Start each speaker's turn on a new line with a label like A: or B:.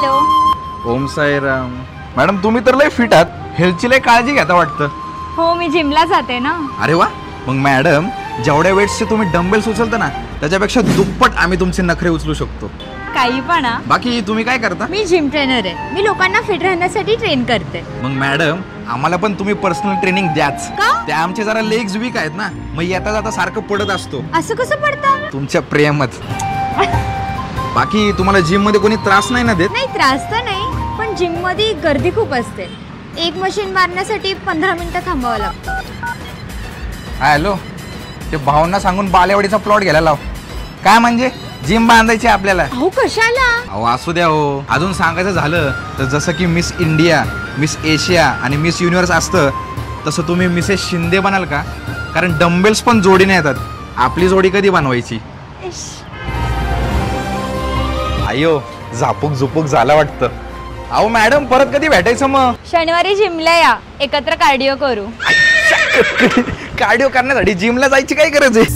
A: Hello.
B: Om Sairam. Madam तुम्ही तर लय फिट आहात, हेल्थची लय काळजी घेता वाटतं.
A: हो, मी जिमला जाते ना.
B: अरे वा. मग मॅडम जेवढ्या वेट्सचे तुम्ही डंबेल्स उचलता ना त्याच्यापेक्षा दुप्पट आम्ही तुमचे नखरे उचलू शकतो.
A: काही पण.
B: बाकी तुम्ही काय करता?
A: मी जिम ट्रेनर आहे. मी लोकांना फिट राहण्यासाठी ट्रेन करते.
B: मग मॅडम आम्हाला पण तुम्ही पर्सनल ट्रेनिंग द्याच.
A: का?
B: त्या आमचे जरा लेग्स वीक आहेत ना, मग येता जाता सारखं पडत असतो.
A: असं कसं पडतं?
B: तुमच्या प्रेमच. बाकी तुम्हाला जिम मध्ये कोणी त्रास नाही ना देत?
A: नाही, त्रास तर नाही, पण जिम मध्ये गर्दी खूप असते. एक मशीन मारण्यासाठी 15 मिनिटं थांबावं लागतं.
B: हॅलो, ते भावना सांगून बालेवाडीचा प्लॉट घ्यायला लाव. काय म्हणजे जिम बांधायची आपल्याला?
A: अहो कशाला?
B: अहो असू द्या हो. अजून सांगायचं झालं तर जसं की मिस इंडिया, मिस एशिया आणि मिस युनिव्हर्स असतं तसं तुम्ही मिसेस शिंदे बनाल का? कारण डंबेल्स पण जोडीने येतात. आपली जोडी कधी बनवायची? अयो झापूक झुपूक झाला वाटतं. अहो मॅडम परत कधी भेटायचं मग?
A: शनिवारी जिमला या, एकत्र कार्डिओ करू.
B: कार्डिओ करण्यासाठी जिमला जायची काय गरज आहे?